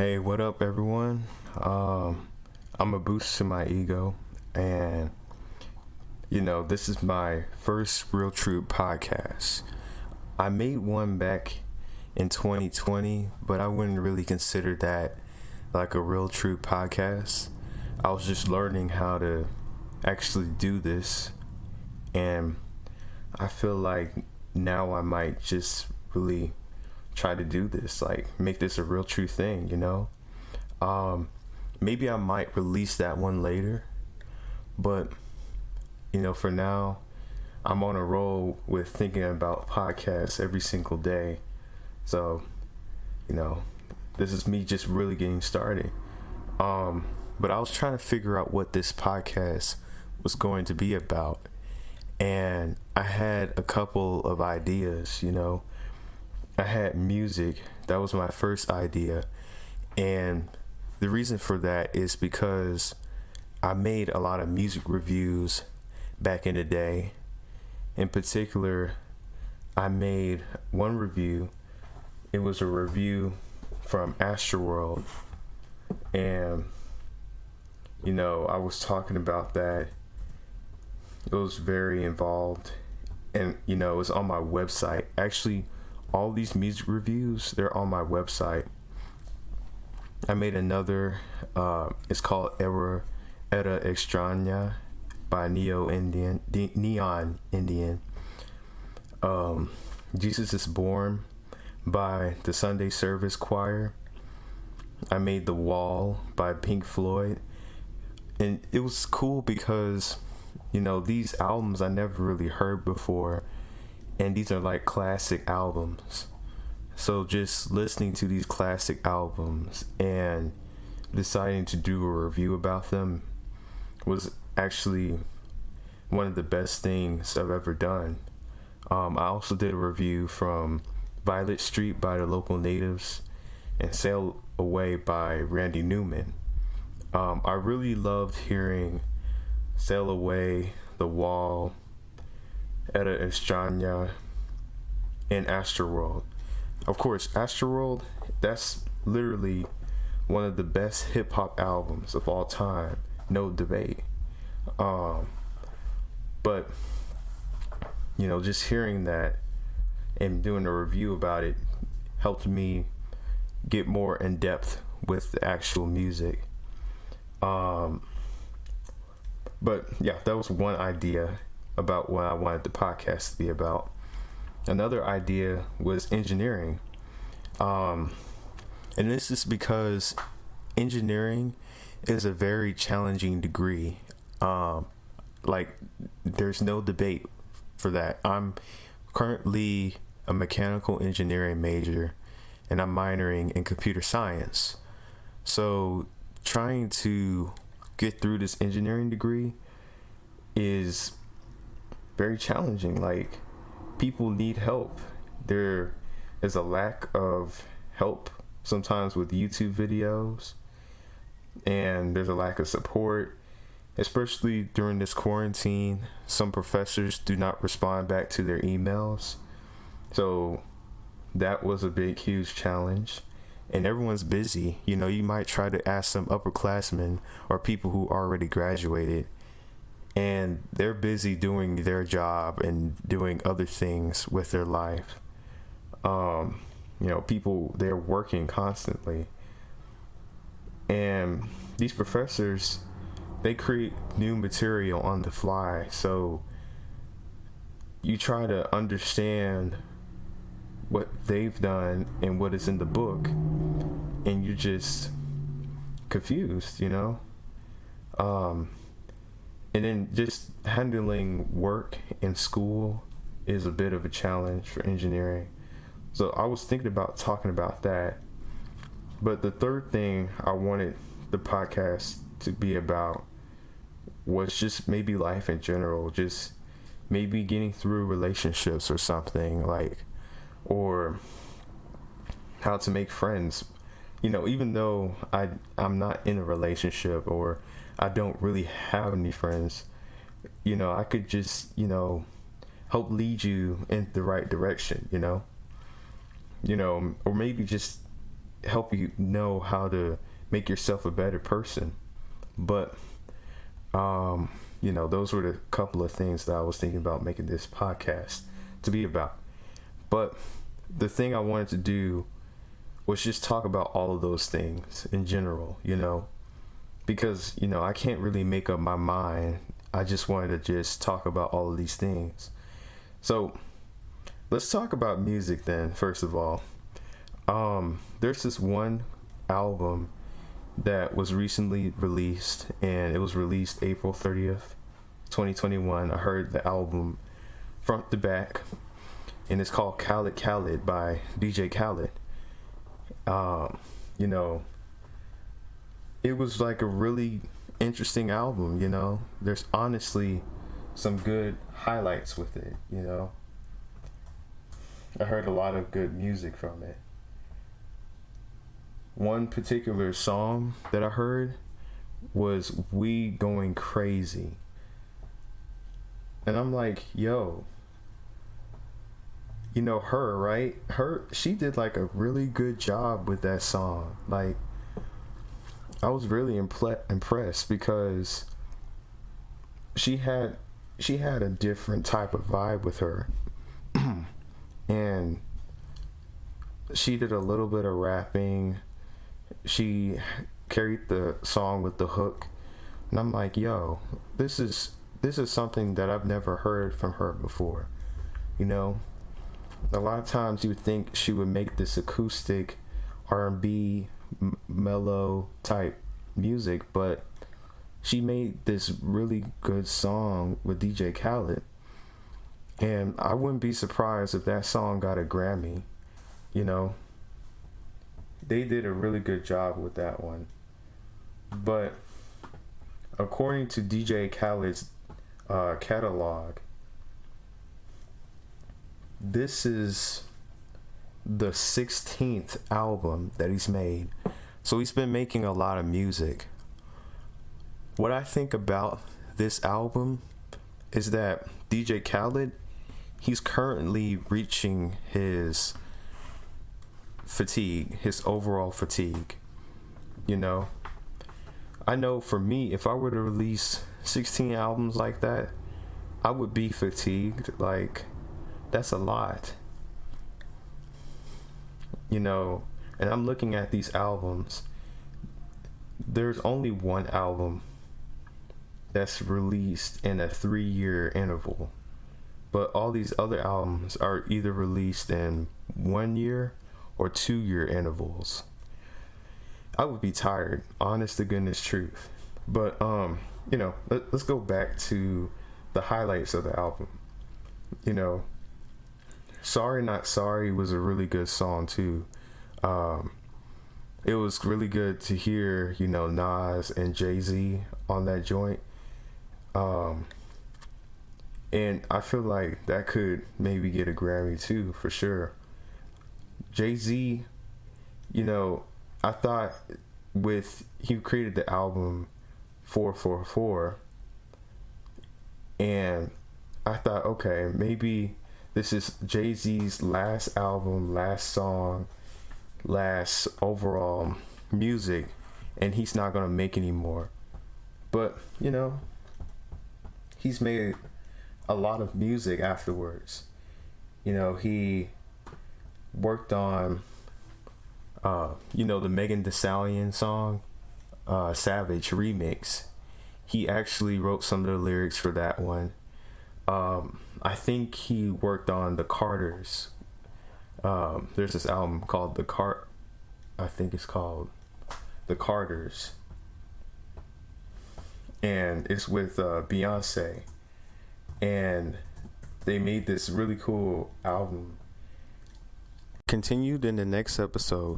Hey, what up, everyone? I'm a boost to my ego, and this is my first Real True podcast. I made one back in 2020, but I wouldn't really consider that like a Real True podcast. I was just learning how to actually do this, and I feel like now I might just really try to do this, like make this a real true thing. Maybe I might release that one later, but for now I'm on a roll with thinking about podcasts every single day. So this is me just really getting started. But I was trying to figure out what this podcast was going to be about, and I had a couple of ideas. I had music. That was my first idea. And the reason for that is because I made a lot of music reviews back in the day. In particular, I made one review. It was a review from Astroworld. And, I was talking about that. It was very involved. And, it was on my website. Actually, all these music reviews, they're on my website. I made another, it's called Era Extraña by Neon Indian. Jesus is Born by the Sunday Service Choir. I made The Wall by Pink Floyd. And it was cool because, these albums I never really heard before. And these are like classic albums. So just listening to these classic albums and deciding to do a review about them was actually one of the best things I've ever done. I also did a review from Violet Street by the Local Natives and Sail Away by Randy Newman. I really loved hearing Sail Away, The Wall, Era Extraña, and Astroworld. Of course, Astroworld, that's literally one of the best hip-hop albums of all time. No debate. But, just hearing that and doing a review about it helped me get more in depth with the actual music. But yeah, that was one idea about what I wanted the podcast to be about. Another idea was engineering. And this is because engineering is a very challenging degree. There's no debate for that. I'm currently a mechanical engineering major, and I'm minoring in computer science. So trying to get through this engineering degree is very challenging. Like, people need help. There is a lack of help sometimes with YouTube videos, and there's a lack of support, especially during this quarantine. Some professors do not respond back to their emails, so that was a big, huge challenge. And everyone's busy. You might try to ask some upperclassmen or people who already graduated, and they're busy doing their job and doing other things with their life. People, they're working constantly. And these professors, they create new material on the fly. So you try to understand what they've done and what is in the book, and you're just confused, And then just handling work in school is a bit of a challenge for engineering. So I was thinking about talking about that. But the third thing I wanted the podcast to be about was just maybe life in general, just maybe getting through relationships or something, or how to make friends. Even though I'm not in a relationship, or I don't really have any friends, I could just, help lead you in the right direction, or maybe just help you know how to make yourself a better person. But those were the couple of things that I was thinking about making this podcast to be about. But the thing I wanted to do was just talk about all of those things in general, because I can't really make up my mind. I just wanted to just talk about all of these things. So let's talk about music then. First of all, there's this one album that was recently released, and it was released April 30th 2021. I heard the album front to back, and it's called Khaled Khaled by DJ Khaled. It was like a really interesting album. There's honestly some good highlights with it. I heard a lot of good music from it. One particular song that I heard was We Going Crazy. And I'm like, yo, her, right? She did like a really good job with that song. Like, I was really impressed because she had a different type of vibe with her. And she did a little bit of rapping. She carried the song with the hook, and I'm like, yo, this is something that I've never heard from her before. A lot of times you would think she would make this acoustic R&B mellow type music, but she made this really good song with DJ Khaled, and I wouldn't be surprised if that song got a Grammy. They did a really good job with that one. But according to DJ Khaled's catalog, this is the 16th album that he's made. So he's been making a lot of music. What I think about this album is that DJ Khaled, he's currently reaching his fatigue, his overall fatigue. I know for me, if I were to release 16 albums like that, I would be fatigued. Like, that's a lot. And I'm looking at these albums. There's only one album that's released in a 3-year interval, but all these other albums are either released in 1 year or 2-year intervals. I would be tired, honest to goodness truth. But let's go back to the highlights of the album. Sorry Not Sorry was a really good song too. It was really good to hear, Nas and Jay-Z on that joint. And I feel like that could maybe get a Grammy too, for sure. Jay-Z, I thought he created the album 444, and I thought, okay, maybe this is Jay-Z's last album, last song, last overall music, and he's not gonna make any more. But he's made a lot of music afterwards. He worked on the Megan Thee Stallion song, Savage remix. He actually wrote some of the lyrics for that one. I think he worked on the Carters. There's this album called I think it's called The Carters, and it's with Beyonce, and they made this really cool album. Continued in the next episode.